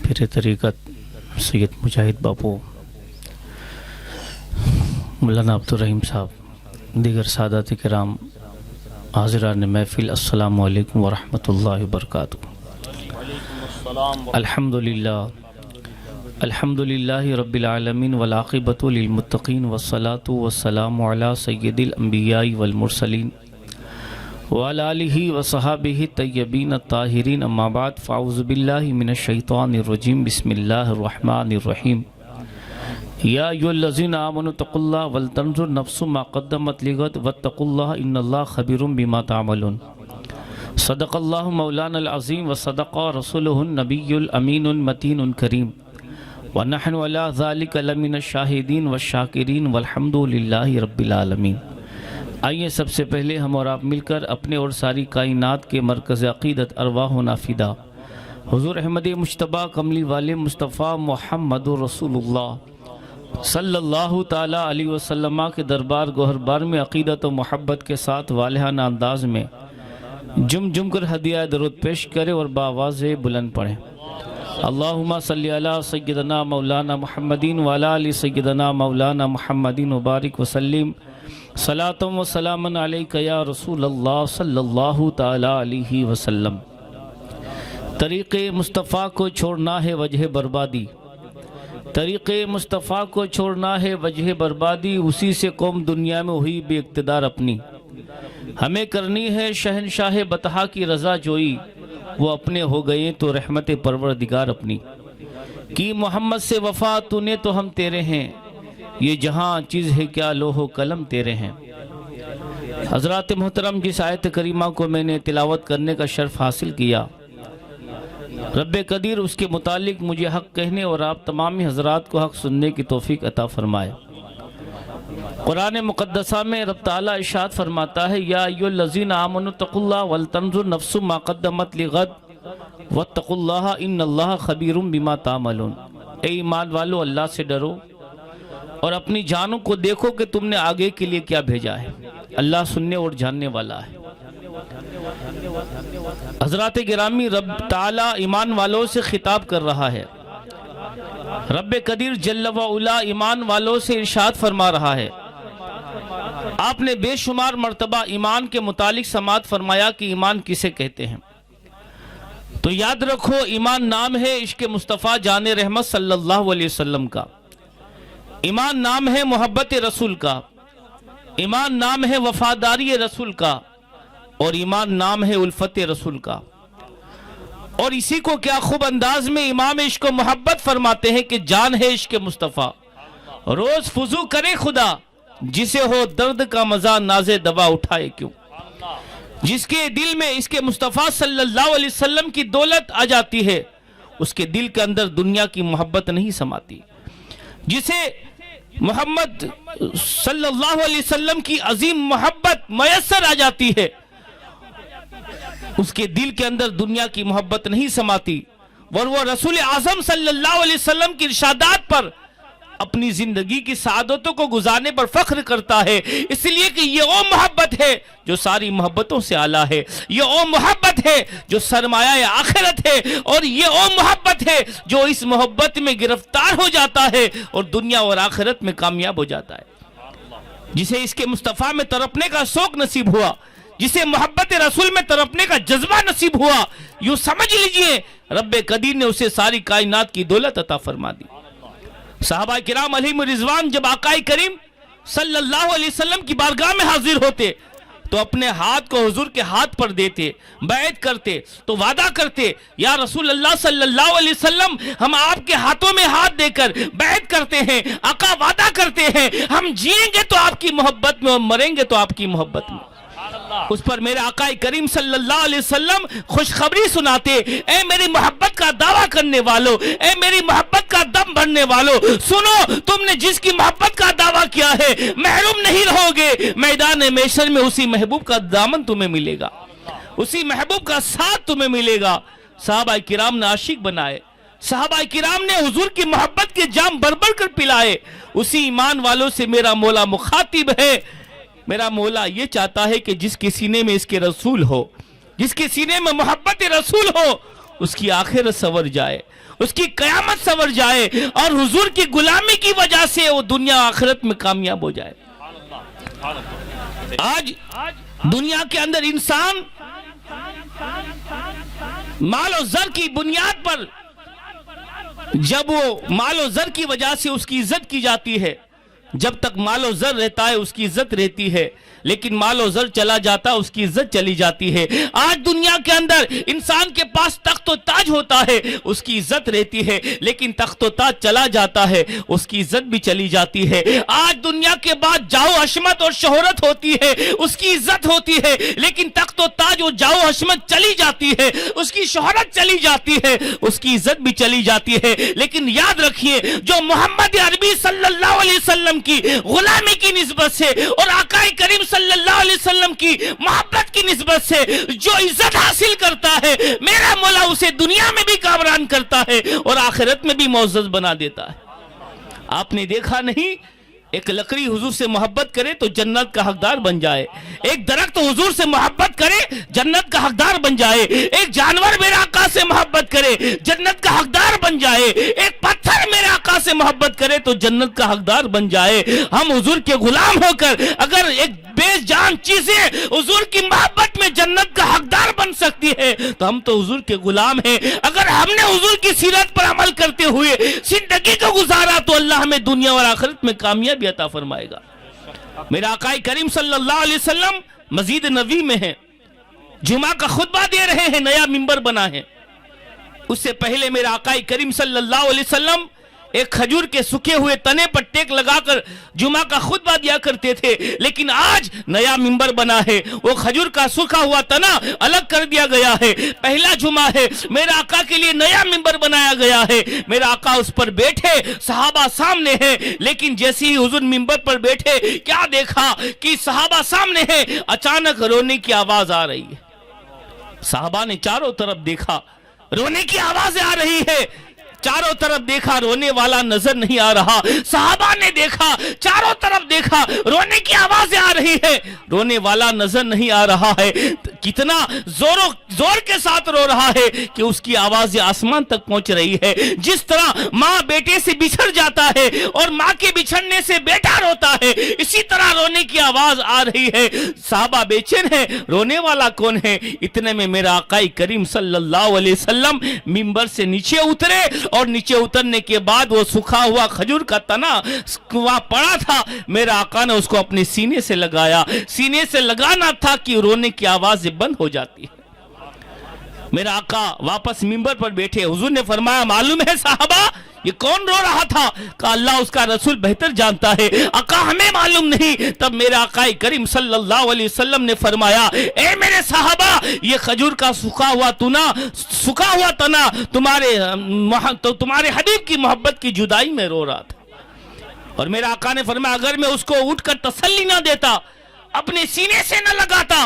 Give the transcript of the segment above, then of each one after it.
پیر طریقت سید مجاہد باپو مولانا عبدالرحیم صاحب، دیگر سادات کرام، حاضران محفل، السلام علیکم ورحمۃ اللہ وبرکاتہ۔ الحمدللہ رب العالمین والعاقبۃ للمتقین والصلاة والسلام علی سید الانبیاء والمرسلین وعلی آلہ وصحابہ الطیبین الطاہرین، اما بعد، فاعوذ باللہ من الشیطان الرجیم، بسم اللہ الرحمن الرحیم۔ یا ایھا الذین آمنوا اتقوا اللہ ولتنظر نفس ما قدمت لغد واتقوا اللہ ان اللہ خبیر بما تعملون۔ صدق اللہ مولانا العظیم وصدق رسولہ النبی الامین المتین الکریم، ونحن علی ذلک لمن الشاہدین والشاکرین والحمد للہ رب العالمین۔ آئیے سب سے پہلے ہم اور آپ مل کر اپنے اور ساری کائنات کے مرکز عقیدت ارواحنا فدا حضور احمد مجتبیٰ کملی والے مصطفیٰ محمد رسول اللہ صلی اللہ تعالیٰ علیہ وسلم کے دربار گوہر بار میں عقیدت و محبت کے ساتھ والہانہ انداز میں جم کر ہدیہ درود پیش کرے اور بآواز بلند پڑھیں۔ اللہم صلی علی سیدنا مولانا محمدین وعلی آل سیدنا مولانا محمدین وبارک وسلم، صلاۃ و سلام علیک یا رسول اللہ صلی اللہ تعالیٰ علیہ وسلم۔ طریق مصطفیٰ کو چھوڑنا ہے وجہ بربادی، طریق مصطفیٰ کو چھوڑنا ہے وجہ بربادی، اسی سے قوم دنیا میں ہوئی بے اقتدار اپنی۔ ہمیں کرنی ہے شہنشاہ بطحا کی رضا جوئی، وہ اپنے ہو گئے تو رحمت پروردگار اپنی۔ کی محمد سے وفا تو نے تو ہم تیرے ہیں، یہ جہاں چیز ہے کیا لوح و قلم تیرے ہیں۔ حضرات محترم، جس آیت کریمہ کو میں نے تلاوت کرنے کا شرف حاصل کیا، رب قدیر اس کے متعلق مجھے حق کہنے اور آپ تمامی حضرات کو حق سننے کی توفیق عطا فرمائے۔ قرآن مقدسہ میں رب تعالیٰ ارشاد فرماتا ہے، یا ایھا الذین آمنوا اتقوا اللہ ولتنظر نفس ما قدمت لغد واتقوا اللہ ان اللہ خبیر بما تعملون۔ اے ایمان والو، اللہ سے ڈرو اور اپنی جانوں کو دیکھو کہ تم نے آگے کے لیے کیا بھیجا ہے، اللہ سننے اور جاننے والا ہے۔ حضرات گرامی، رب تعالیٰ ایمان والوں سے خطاب کر رہا ہے۔ رب قدیر جل و علا ایمان والوں سے ارشاد فرما رہا ہے۔ آپ نے بے شمار مرتبہ ایمان کے متعلق سماعت فرمایا کہ ایمان کسے کہتے ہیں، تو یاد رکھو، ایمان نام ہے عشق مصطفیٰ جان رحمت صلی اللہ علیہ وسلم کا، ایمان نام ہے محبت رسول کا، ایمان نام ہے وفاداری رسول کا، اور ایمان نام ہے الفت رسول کا۔ اور اسی کو کیا خوب انداز میں امام عشق و محبت فرماتے ہیں کہ جان ہے عشق مصطفیٰ، روز فضو کرے خدا، جسے ہو درد کا مزہ ناز دوا اٹھائے کیوں۔ جس کے دل میں اس کے مصطفیٰ صلی اللہ علیہ وسلم کی دولت آ جاتی ہے، اس کے دل کے اندر دنیا کی محبت نہیں سماتی۔ جسے محمد صلی اللہ علیہ وسلم کی عظیم محبت میسر آ جاتی ہے، اس کے دل کے اندر دنیا کی محبت نہیں سماتی، اور وہ رسول اعظم صلی اللہ علیہ وسلم کی ارشادات پر اپنی زندگی کی سعادتوں کو گزارنے پر فخر کرتا ہے، اس لیے کہ یہ وہ محبت ہے جو ساری محبتوں سے اعلیٰ ہے، یہ وہ محبت ہے جو سرمایہ آخرت ہے، اور یہ وہ محبت ہے جو اس محبت میں گرفتار ہو جاتا ہے اور دنیا اور آخرت میں کامیاب ہو جاتا ہے۔ جسے اس کے مصطفیٰ میں تڑپنے کا شوق نصیب ہوا، جسے محبت رسول میں تڑپنے کا جذبہ نصیب ہوا، یوں سمجھ لیجئے رب قدیر نے اسے ساری کائنات کی دولت عطا فرما دی۔ صحابہ کرام علیہم رضوان جب آقا کریم صلی اللہ علیہ وسلم کی بارگاہ میں حاضر ہوتے تو اپنے ہاتھ کو حضور کے ہاتھ پر دیتے، بیعت کرتے تو وعدہ کرتے، یا رسول اللہ صلی اللہ علیہ وسلم، ہم آپ کے ہاتھوں میں ہاتھ دے کر بیعت کرتے ہیں، آقا وعدہ کرتے ہیں، ہم جئیں گے تو آپ کی محبت میں اور مریں گے تو آپ کی محبت میں۔ اس پر میرے آقا کریم صلی اللہ علیہ وسلم خوشخبری سناتے، اے میری محبت کا دعویٰ کرنے والو، اے میری محبت کا دم بھرنے والو، سنو، تم نے جس کی محبت کا دعویٰ کیا ہے محروم نہیں رہو گے، میدان محشر میں اسی محبوب کا دامن تمہیں ملے گا، اسی محبوب کا ساتھ تمہیں ملے گا۔ صحابہ کرام نے عاشق بنائے، صحابہ کرام نے حضور کی محبت کے جام بھر کر پلائے۔ اسی ایمان والوں سے میرا مولا مخاطب ہے۔ میرا مولا یہ چاہتا ہے کہ جس کے سینے میں اس کے رسول ہو، جس کے سینے میں محبت رسول ہو، اس کی آخرت سنور جائے، اس کی قیامت سنور جائے، اور حضور کی غلامی کی وجہ سے وہ دنیا آخرت میں کامیاب ہو جائے۔ آج دنیا کے اندر انسان مال و زر کی بنیاد پر، جب وہ مال و زر کی وجہ سے اس کی عزت کی جاتی ہے، جب تک مال و زر رہتا ہے اس کی عزت رہتی ہے، لیکن مال و زر چلا جاتا اس کی عزت چلی جاتی ہے۔ آج دنیا کے اندر انسان کے پاس تخت و تاج ہوتا ہے، اس کی عزت رہتی ہے، لیکن تخت و تاج چلا جاتا ہے اس کی عزت بھی چلی جاتی ہے۔ آج دنیا کے بعد جاؤ حشمت اور شہرت ہوتی ہے، اس کی عزت ہوتی ہے، لیکن تخت و تاج اور جاؤ حشمت چلی جاتی ہے، اس کی شہرت چلی جاتی ہے، اس کی عزت بھی چلی جاتی ہے۔ لیکن یاد رکھیے، جو محمد عربی صلی اللہ علیہ وسلم کی غلامی کی نسبت سے اور آقا کریم صلی اللہ علیہ وسلم کی محبت کی نسبت سے جو عزت حاصل کرتا ہے، میرا مولا اسے دنیا میں بھی کامران کرتا ہے اور آخرت میں بھی معزز بنا دیتا ہے۔ آپ نے دیکھا نہیں، ایک لکڑی حضور سے محبت کرے تو جنت کا حقدار بن جائے، ایک درخت حضور سے محبت کرے جنت کا حقدار بن جائے، ایک جانور میرے آقا سے محبت کرے جنت کا حقدار بن جائے، ایک پتھر میرے آقا سے محبت کرے تو جنت کا حقدار بن جائے۔ ہم حضور کے غلام ہو کر اگر ایک بے جان چیزیں حضور کی محبت میں جنت کا حقدار بن سکتی ہے تو ہم تو حضور کے غلام ہیں۔ اگر ہم نے حضور کی سیرت پر عمل کرتے ہوئے زندگی کو گزارا تو اللہ ہمیں دنیا اور آخرت میں کامیابی عطا فرمائے گا۔ میرا آقا کریم صلی اللہ علیہ وسلم مسجد نبوی میں ہیں، جمعہ کا خطبہ دے رہے ہیں، نیا منبر بنا ہے۔ اس سے پہلے میرا آقا کریم صلی اللہ علیہ وسلم ایک کھجور کے سکھے ہوئے تنے پر ٹیک لگا کر جمعہ کا خطبہ دیا کرتے تھے، لیکن آج نیا منبر بنا ہے، وہ کھجور کا سکھا ہوا تنا الگ کر دیا گیا ہے۔ پہلا جمعہ ہے، میرا آقا کے لیے نیا منبر بنایا گیا ہے، میرا آقا اس پر بیٹھے، صحابہ سامنے ہیں، لیکن جیسے ہی حضور منبر پر بیٹھے کیا دیکھا کہ صحابہ سامنے ہیں، اچانک رونے کی آواز آ رہی ہے۔ صحابہ نے چاروں طرف دیکھا، رونے کی آوازیں آ رہی ہے، چاروں طرف دیکھا، رونے والا نظر نہیں آ رہا۔ صحابہ نے دیکھا، چاروں طرف دیکھا، رونے کی آوازیں آ رہی ہے، رونے والا نظر نہیں آ رہا ہے۔ کتنا زور کے ساتھ رو رہا ہے کہ اس کی آوازیں آسمان تک پہنچ رہی ہے۔ جس طرح ماں بیٹے سے بچھڑ جاتا ہے اور ماں کے بچھڑنے سے بیٹا روتا ہے، اسی طرح رونے کی آواز آ رہی ہے۔ صحابہ بے چین ہیں، رونے والا کون ہے؟ اتنے میں میرا آقا کریم صلی اللہ علیہ وسلم منبر سے نیچے اترے، اور نیچے اترنے کے بعد وہ سکھا ہوا کھجور کا تنا وہاں پڑا تھا، میرا آقا نے اس کو اپنے سینے سے لگایا۔ سینے سے لگانا تھا کہ رونے کی آوازیں بند ہو جاتی ہے۔ میرا آقا واپس منبر پر بیٹھے، حضور نے فرمایا معلوم ہے صحابہ یہ کون رو رہا تھا؟ کہ اللہ اس کا رسول بہتر جانتا ہے، آقا ہمیں معلوم نہیں۔ تب میرا آقا کریم صلی اللہ علیہ وسلم نے فرمایا اے میرے صحابہ، یہ کھجور کا سکھا ہوا تنا تمہارے حبیب کی محبت کی جدائی میں رو رہا تھا۔ اور میرا آقا نے فرمایا اگر میں اس کو اٹھ کر تسلی نہ دیتا، اپنے سینے سے نہ لگاتا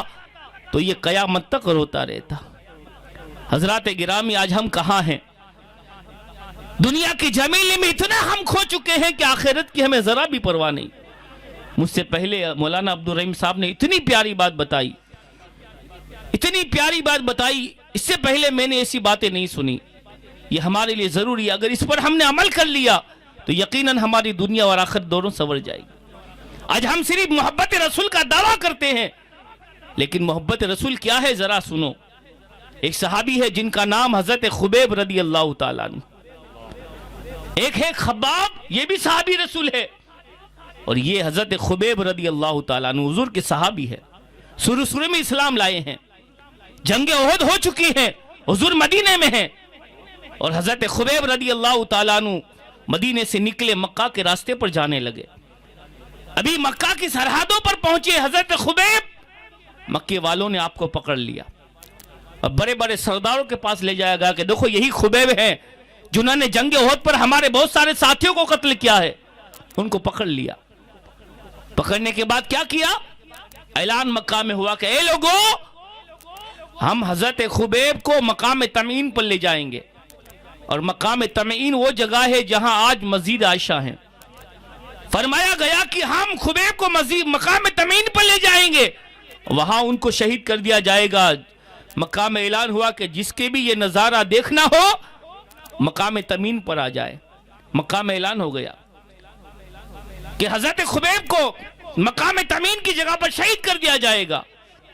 تو یہ قیامت تک روتا رہتا۔ حضرات گرامی، آج ہم کہاں ہیں؟ دنیا کی جمیلے میں اتنا ہم کھو چکے ہیں کہ آخرت کی ہمیں ذرا بھی پرواہ نہیں۔ مجھ سے پہلے مولانا عبدالرحیم صاحب نے اتنی پیاری بات بتائی، اتنی پیاری بات بتائی، اس سے پہلے میں نے ایسی باتیں نہیں سنی۔ یہ ہمارے لیے ضروری ہے، اگر اس پر ہم نے عمل کر لیا تو یقیناً ہماری دنیا اور آخرت دونوں سنور جائے گی۔ آج ہم صرف محبت رسول کا دعویٰ کرتے ہیں، لیکن محبت رسول کیا ہے ذرا سنو۔ ایک صحابی ہے جن کا نام حضرت خبیب رضی اللہ تعالیٰ عنہ، ایک ہے خباب، یہ بھی صحابی رسول ہے، اور یہ حضرت خبیب رضی اللہ تعالیٰ عنہ حضور کے صحابی ہے، شروع میں اسلام لائے ہیں، جنگ احد ہو چکی ہے، حضور مدینے میں ہیں، اور حضرت خبیب رضی اللہ تعالیٰ عنہ مدینے سے نکلے، مکہ کے راستے پر جانے لگے۔ ابھی مکہ کی سرحدوں پر پہنچے حضرت خبیب، مکے والوں نے آپ کو پکڑ لیا اور بڑے بڑے سرداروں کے پاس لے جایا گیا کہ دیکھو یہی خبیب ہیں جنہوں نے جنگ احد پر ہمارے بہت سارے ساتھیوں کو قتل کیا ہے۔ ان کو پکڑ لیا، پکڑنے کے بعد کیا کیا؟ اعلان مکہ میں ہوا کہ اے لوگو، ہم حضرت خبیب کو مقام تمعین پر لے جائیں گے، اور مقام تمعین وہ جگہ ہے جہاں آج مسجد عائشہ ہیں۔ فرمایا گیا کہ ہم خبیب کو مقام تمعین پر لے جائیں گے، وہاں ان کو شہید کر دیا جائے گا، مقام اعلان ہوا کہ جس کے بھی یہ نظارہ دیکھنا ہو مقام تمیم پر آ جائے. مقام اعلان ہو گیا کہ حضرت خبیب کو مقام تمیم کی جگہ پر شہید کر دیا جائے گا.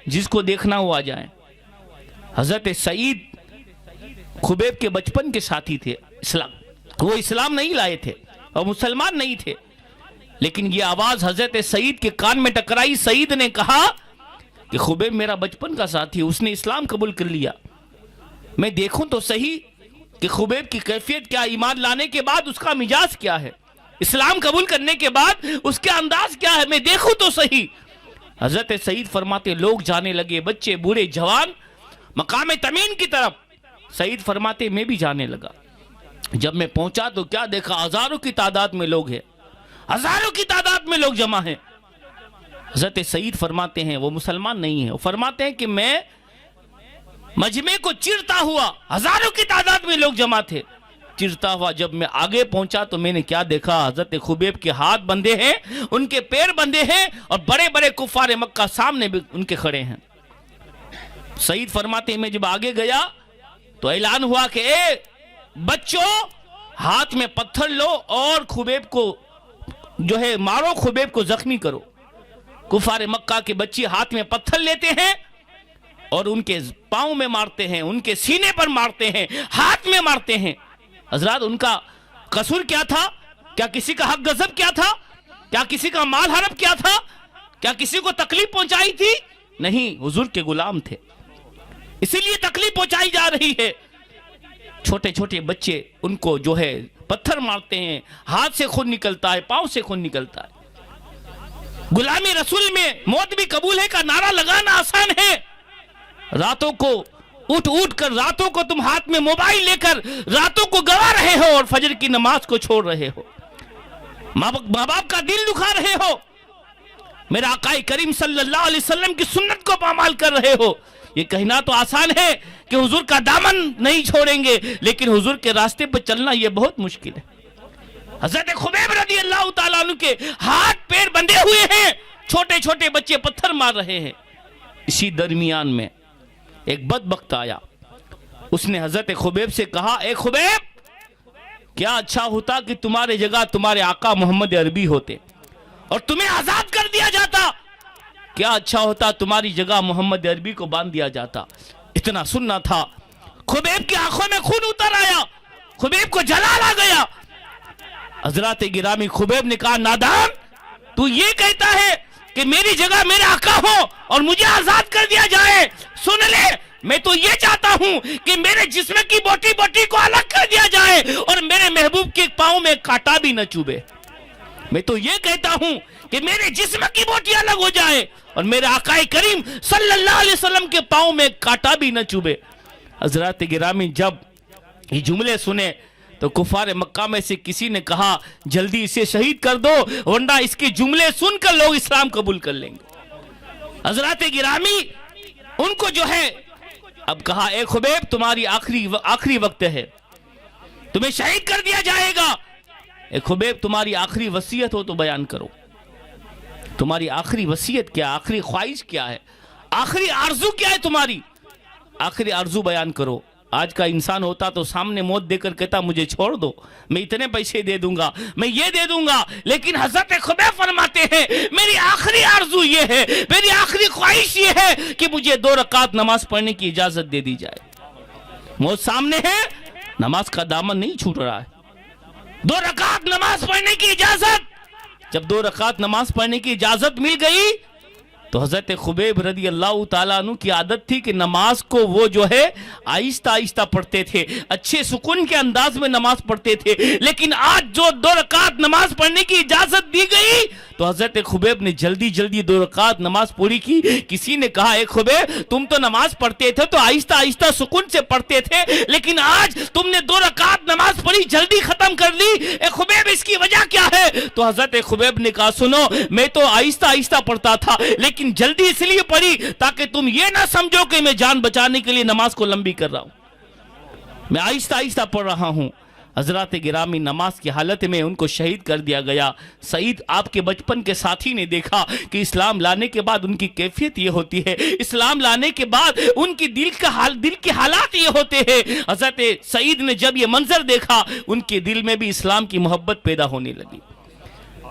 جس کو دیکھنا ہو آ جائیں. حضرت سعید خبیب کے بچپن کے ساتھی تھے. وہ اسلام نہیں لائے تھے اور مسلمان نہیں تھے, لیکن یہ آواز حضرت سعید کے کان میں ٹکرائی. سعید نے کہا کہ خبیب میرا بچپن کا ساتھی ہے, اس نے اسلام قبول کر لیا, میں دیکھوں تو صحیح کہ خبیب کی کیفیت کیا, ایمان لانے کے بعد اس کا مزاج کیا ہے, اسلام قبول کرنے کے بعد اس کے انداز کیا ہے, میں دیکھوں تو صحیح. حضرت سعید فرماتے لوگ جانے لگے, بچے بوڑھے جوان مقام تمیم کی طرف. سعید فرماتے میں بھی جانے لگا. جب میں پہنچا تو کیا دیکھا, ہزاروں کی تعداد میں لوگ ہیں, ہزاروں کی تعداد میں لوگ جمع ہیں. حضرت سعید فرماتے ہیں وہ مسلمان نہیں ہیں, وہ فرماتے ہیں کہ میں مجمع کو چیرتا ہوا, ہزاروں کی تعداد میں لوگ جمع تھے, چیرتا ہوا جب میں آگے پہنچا تو میں نے کیا دیکھا, حضرت خبیب کے ہاتھ بندھے ہیں, ان کے پیر بندھے ہیں, اور بڑے بڑے کفار مکہ سامنے بھی ان کے کھڑے ہیں. سعید فرماتے ہیں میں جب آگے گیا تو اعلان ہوا کہ اے بچوں ہاتھ میں پتھر لو اور خبیب کو جو ہے مارو, خبیب کو زخمی کرو. کفار مکہ کے بچے ہاتھ میں پتھر لیتے ہیں اور ان کے پاؤں میں مارتے ہیں, ان کے سینے پر مارتے ہیں, ہاتھ میں مارتے ہیں. حضرات ان کا قصور کیا تھا؟ کیا کسی کا حق غضب کیا تھا؟ کیا کسی کا مال حرب کیا تھا؟ کیا کسی کو تکلیف پہنچائی تھی؟ نہیں, حضور کے غلام تھے, اسی لیے تکلیف پہنچائی جا رہی ہے. چھوٹے چھوٹے بچے ان کو جو ہے پتھر مارتے ہیں, ہاتھ سے خون نکلتا ہے, پاؤں سے خون نکلتا ہے. غلامی رسول میں موت بھی قبول ہے کا نعرہ لگانا آسان ہے. راتوں کو اٹھ اٹھ کر, راتوں کو تم ہاتھ میں موبائل لے کر راتوں کو گوا رہے ہو اور فجر کی نماز کو چھوڑ رہے ہو, ماں باپ کا دل دکھا رہے ہو, میرا آقا کریم صلی اللہ علیہ وسلم کی سنت کو پامال کر رہے ہو. یہ کہنا تو آسان ہے کہ حضور کا دامن نہیں چھوڑیں گے, لیکن حضور کے راستے پر چلنا یہ بہت مشکل ہے. حضرت خبیب رضی اللہ تعالیٰ عنہ کے ہاتھ پیر بندھے ہوئے ہیں, چھوٹے چھوٹے بچے پتھر مار رہے ہیں. اسی درمیان میں ایک بدبخت آیا, اس نے حضرت خبیب سے کہا اے خبیب کیا اچھا ہوتا کہ تمہارے جگہ تمہارے آقا محمد عربی ہوتے اور تمہیں آزاد کر دیا جاتا, کیا اچھا ہوتا تمہاری جگہ محمد عربی کو باندھ دیا جاتا. اتنا سننا تھا. خبیب کی آنکھوں میں خون اتر آیا, خبیب کو جلال آ گیا. حضرات گرامی خبیب نے کہا نادان, تو یہ کہتا ہے کہ میری جگہ میرے آقا ہو اور مجھے آزاد کر دیا جائے. سن لے, میں تو یہ چاہتا ہوں کہ میرے جسم کی بوٹی بوٹی کو الگ کر دیا جائے اور میرے محبوب کے پاؤں میں کانٹا بھی نہ چوبے. میں تو یہ کہتا ہوں کہ میرے جسم کی بوٹی الگ ہو جائے اور میرے آقا کریم صلی اللہ علیہ وسلم کے پاؤں میں کانٹا بھی نہ چوبے. حضرات گرامی جب یہ جملے سنے تو کفار مکہ میں سے کسی نے کہا جلدی اسے شہید کر دو ورنہ اس کے جملے سن کر لوگ اسلام قبول کر لیں گے. حضرات گرامی ان کو جو ہے اب کہا اے خبیب تمہاری آخری وقت ہے, تمہیں شہید کر دیا جائے گا. اے خبیب تمہاری آخری وصیت ہو تو بیان کرو, تمہاری آخری وصیت کیا, آخری خواہش کیا ہے, آخری آرزو کیا ہے تمہاری, آخری آرزو بیان کرو. آج کا انسان ہوتا تو سامنے موت دے کر کہتا مجھے چھوڑ دو, میں اتنے پیسے دے دوں گا, میں یہ دے دوں گا. لیکن حضرت خبیب فرماتے ہیں میری آخری آرزو یہ ہے, میری آخری خواہش یہ ہے کہ مجھے 2 رکعت نماز پڑھنے کی اجازت دے دی جائے. موت سامنے ہے, نماز کا دامن نہیں چھوٹ رہا ہے. 2 رکعت نماز پڑھنے کی اجازت. جب 2 رکعت نماز پڑھنے کی اجازت مل گئی تو حضرت خبیب رضی اللہ تعالیٰ عنہ کی عادت تھی کہ نماز کو وہ جو ہے آہستہ آہستہ پڑھتے تھے, اچھے سکون کے انداز میں نماز پڑھتے تھے. لیکن آج جو 2 رکعت نماز پڑھنے کی اجازت دی گئی تو حضرت خبیب نے جلدی 2 رکعت نماز پوری کی. کسی نے کہا اے خبیب تم تو نماز پڑھتے تھے تو آہستہ آہستہ سکون سے پڑھتے تھے, لیکن آج تم نے 2 رکعت نماز پڑھی جلدی ختم کر لی. اے خبیب اس کی وجہ کیا ہے؟ تو حضرت خبیب نے کہا سنو, میں تو آہستہ آہستہ پڑھتا تھا لیکن جلدی اس لیے پڑھی تاکہ تم یہ نہ سمجھو کہ میں جان بچانے کے لیے نماز کو لمبی کر رہا ہوں, میں آہستہ آہستہ پڑھ رہا ہوں. حضرات گرامی نماز کی حالت میں ان کو شہید کر دیا گیا۔ سعید آپ کے بچپن کے ساتھی نے دیکھا کہ اسلام لانے کے بعد ان کی کیفیت یہ ہوتی ہے، اسلام لانے کے بعد ان کی دل کے حالات یہ ہوتے ہیں۔ حضرت سعید نے جب یہ منظر دیکھا ان کے دل میں بھی اسلام کی محبت پیدا ہونے لگی۔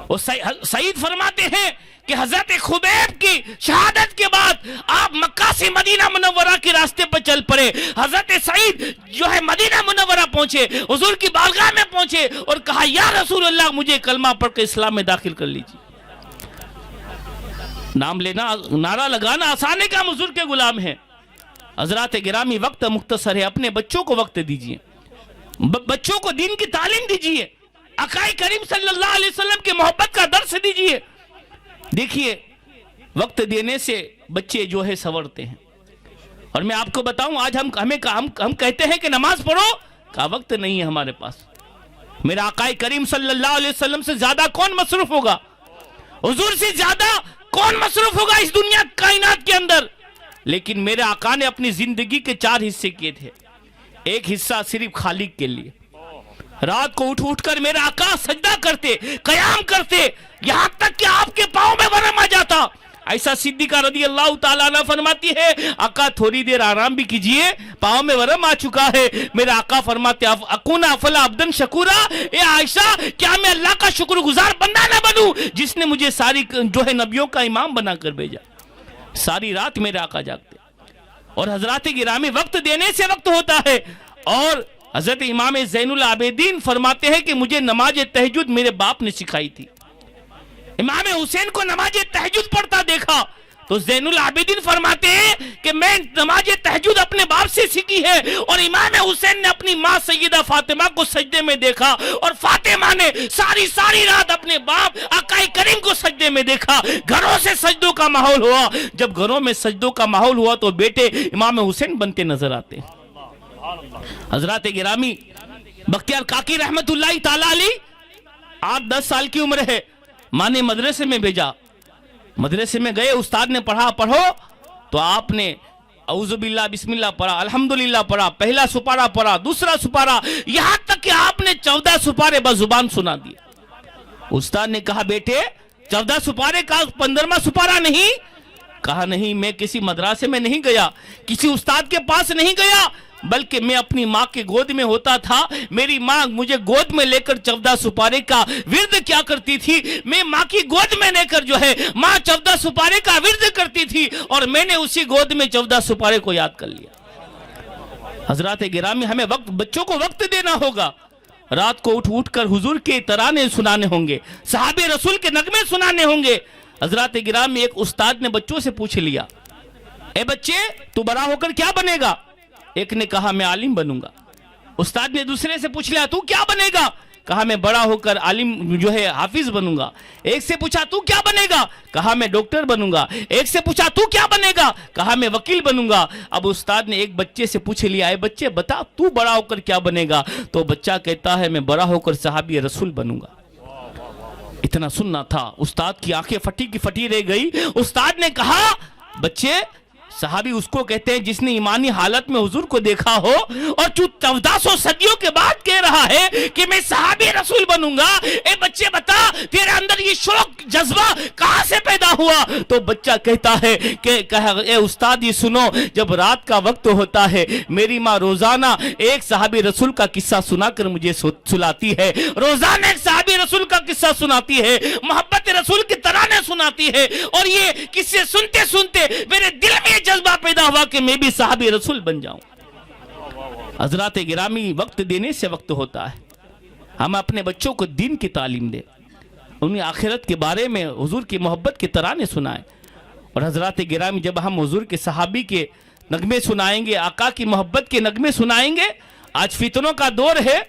اور سعید فرماتے ہیں کہ حضرت خبیب کی شہادت کے بعد آپ مکہ سے مدینہ منورہ کے راستے پر چل پڑے۔ حضرت سعید جو ہے مدینہ منورہ پہنچے، حضور کی بارگاہ میں پہنچے اور کہا یا رسول اللہ مجھے کلمہ پڑھ کے اسلام میں داخل کر لیجیے۔ نام لینا، نعرہ لگانا آسان ہے کام، حضور کے غلام ہیں۔ حضرات گرامی وقت مختصر ہے، اپنے بچوں کو وقت دیجیے، بچوں کو دین کی تعلیم دیجیے، آقا کریم صلی اللہ علیہ وسلم کی محبت کا درس دیجیے۔ دیکھیے وقت دینے سے بچے جو ہے سنورتے ہیں۔ اور میں آپ کو بتاؤں آج ہم کہتے ہیں کہ نماز پڑھو، کا وقت نہیں ہے ہمارے پاس۔ میرا آقا کریم صلی اللہ علیہ وسلم سے زیادہ کون مصروف ہوگا؟ حضور سے زیادہ کون مصروف ہوگا اس دنیا کائنات کے اندر؟ لیکن میرے آقا نے اپنی زندگی کے 4 حصے کیے تھے۔ ایک حصہ صرف خالق کے لیے، رات کو اٹھ کر میرے آقا سجدہ کرتے، قیام کرتے، یہاں تک کہ آپ کے پاؤں میں ورم آ جاتا۔ ایسا صدیقہ رضی اللہ تعالیٰ عنہ فرماتی ہے آقا تھوڑی دیر آرام بھی کیجئے، پاؤں میں ورم آ چکا ہے۔ میرے آقا فرماتے اکونا افلا عبدن شکورا، اے عائشہ کیا میں اللہ کا شکر گزار بندہ نہ بنوں جس نے مجھے ساری جو ہے نبیوں کا امام بنا کر بھیجا۔ ساری رات میرے آقا جاگتے۔ اور حضرات گرامی وقت دینے سے وقت ہوتا ہے۔ اور حضرت امام زین العابدین فرماتے ہیں کہ مجھے نماز تہجد میرے باپ نے سکھائی تھی۔ امام حسین کو نماز تہجد پڑھتا دیکھا تو زین العابدین فرماتے ہیں کہ میں نماز تہجد اپنے باپ سے سیکھی ہے۔ اور امام حسین نے اپنی ماں سیدہ فاطمہ کو سجدے میں دیکھا، اور فاطمہ نے ساری رات اپنے باپ آقا کریم کو سجدے میں دیکھا۔ گھروں سے سجدوں کا ماحول ہوا۔ جب گھروں میں سجدوں کا ماحول ہوا تو بیٹے امام حسین بنتے نظر آتے ہیں۔ حضرات گرامی بختیار کاکی رحمت اللہ تعالی علیہ 8-10 سال کی عمر ہے، ماں نے مدرسے میں بھیجا، مدرسے میں گئے، استاد نے پڑھو تو آپ نے اعوذ باللہ بسم اللہ پڑھا، الحمدللہ پڑھا، پہلا سپارہ پڑھا، دوسرا سپارہ، یہاں تک کہ آپ نے 14 سپارے بزبان سنا دیے۔ استاد نے کہا بیٹے 14 سپارے کا 15واں سپارہ نہیں؟ کہا نہیں، میں کسی مدرسے میں نہیں گیا، کسی استاد کے پاس نہیں گیا، بلکہ میں اپنی ماں کے گود میں ہوتا تھا۔ میری ماں مجھے گود میں لے کر 14 سپارے کا ورد کیا کرتی تھی، میں ماں کی گود میں لے کر جو ہے ماں 14 سپارے کا ورد کرتی تھی، اور میں نے اسی گود میں 14 سپارے کو یاد کر لیا۔ حضرات گرامی ہمیں بچوں کو وقت دینا ہوگا، رات کو اٹھ کر حضور کے ترانے سنانے ہوں گے، صحابہ رسول کے نغمے سنانے ہوں گے۔ حضرات گرامی ایک استاد نے بچوں سے پوچھ لیا، اے بچے تو بڑا ہو کر کیا بنے گا؟ ایک نے کہا میں عالم بنوں گا۔ استاد نے دوسرے سے پوچھ لیا تو کیا بنے گا؟ کہا میں بڑا ہو کر عالم جو ہے حافظ بنوں گا۔ ایک سے پوچھا تو کیا بنے گا؟ کہا میں ڈاکٹر بنوں گا۔ ایک سے پوچھا تو کیا بنے گا؟ کہا میں وکیل بنوں گا۔ اب استاد نے ایک بچے سے پوچھ لیا، اے بچے بتا تو بڑا ہو کر کیا بنے گا؟ تو بچہ کہتا ہے میں بڑا ہو کر صحابی رسول بنوں گا۔ اتنا سننا تھا، استاد کی آنکھیں پھٹی کی پھٹی رہ گئی۔ استاد نے کہا بچے صحابی اس کو کہتے ہیں جس نے ایمانی حالت میں حضور کو دیکھا ہو، اور تو 1400 صدیوں کے بعد کہہ رہا ہے کہ میں صحابی رسول بنوں گا۔ اے بچے بتا تیرے اندر یہ شوق جذبہ کہاں سے پیدا ہوا؟ تو بچہ کہتا ہے کہ اے استاد یہ سنو، جب رات کا وقت ہوتا ہے میری ماں روزانہ ایک صحابی رسول کا قصہ سنا کر مجھے سلاتی ہے، روزانہ ایک صحابی رسول کا قصہ سناتی ہے، محبت رسول کی ترانے سناتی ہے، اور یہ قصے سنتے سنتے میرے دل میں جذبہ پیدا ہوا کہ میں بھی صحابی رسول بن جاؤں۔ حضرات گرامی وقت دینے سے وقت ہوتا ہے، ہم اپنے بچوں کو دین کی تعلیم دیں، انہیں آخرت کے بارے میں حضور کی محبت کے ترانے سنائیں۔ اور حضرات گرامی جب ہم حضور کے صحابی کے نغمے سنائیں گے، آقا کی محبت کے نغمے سنائیں گے، آج فتنوں کا دور ہے،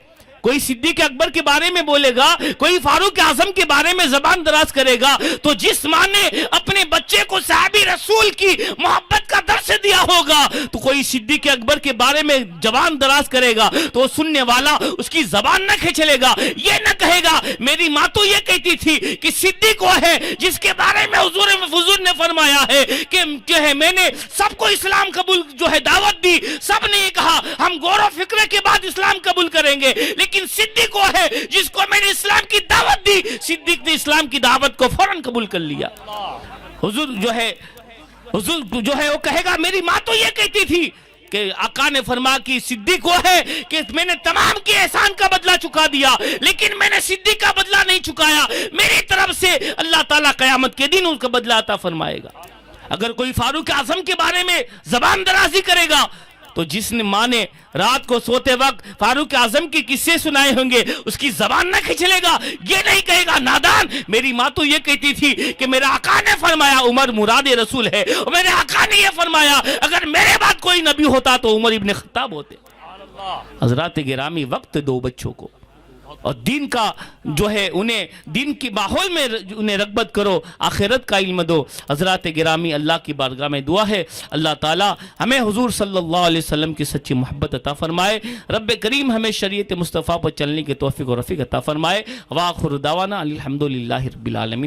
کوئی صدیق اکبر کے بارے میں بولے گا، کوئی فاروق اعظم کے بارے میں زبان دراز کرے گا، تو جس ماں نے اپنے بچے کو صحابی رسول کی محبت کا درس دیا ہوگا تو کوئی صدیق اکبر کے بارے میں زبان دراز کرے گا تو سننے والا اس کی زبان نہ کھچلے گا، یہ نہ کہے گا میری ماں تو یہ کہتی تھی کہ صدیق وہ ہے جس کے بارے میں حضور نے فرمایا ہے کہ جو ہے میں نے سب کو اسلام قبول جو ہے دعوت دی، سب نے یہ کہا ہم غور و فکر کے بعد اسلام قبول کریں گے، لیکن صدیق وہ ہے جس کو میں نے اسلام کی دعوت دی، صدیق نے اسلام کی دعوت کو فوراً قبول کر لیا۔ حضور جو ہے وہ کہے گا میری ماں تو یہ کہتی تھی کہ آقا نے فرمایا کہ صدیق وہ ہے کہ میں نے تمام کے احسان کا بدلہ چکا دیا، لیکن میں نے صدیق کا بدلہ نہیں چکایا، میری طرف سے اللہ تعالیٰ قیامت کے دن اس کا بدلہ عطا فرمائے گا۔ اگر کوئی فاروق اعظم کے بارے میں زبان درازی کرے گا تو جس نے ماں نے رات کو سوتے وقت فاروق اعظم کی قصے سنائے ہوں گے اس کی زبان نہ کھچلے گا، یہ نہیں کہے گا نادان میری ماں تو یہ کہتی تھی کہ میرا آقا نے فرمایا عمر مراد رسول ہے، اور میرے آقا نے یہ فرمایا اگر میرے بعد کوئی نبی ہوتا تو عمر ابن خطاب ہوتے۔ حضرات گرامی، وقت دو بچوں کو اور دین کا جو ہے انہیں دین کی ماحول میں انہیں رغبت کرو، آخرت کا علم دو۔ حضرات گرامی، اللہ کی بارگاہ میں دعا ہے اللہ تعالی ہمیں حضور صلی اللہ علیہ وسلم کی سچی محبت عطا فرمائے، رب کریم ہمیں شریعت مصطفیٰ پر چلنے کی توفیق و رفیق عطا فرمائے۔ وآخر دعوانا الحمدللہ رب العالمین۔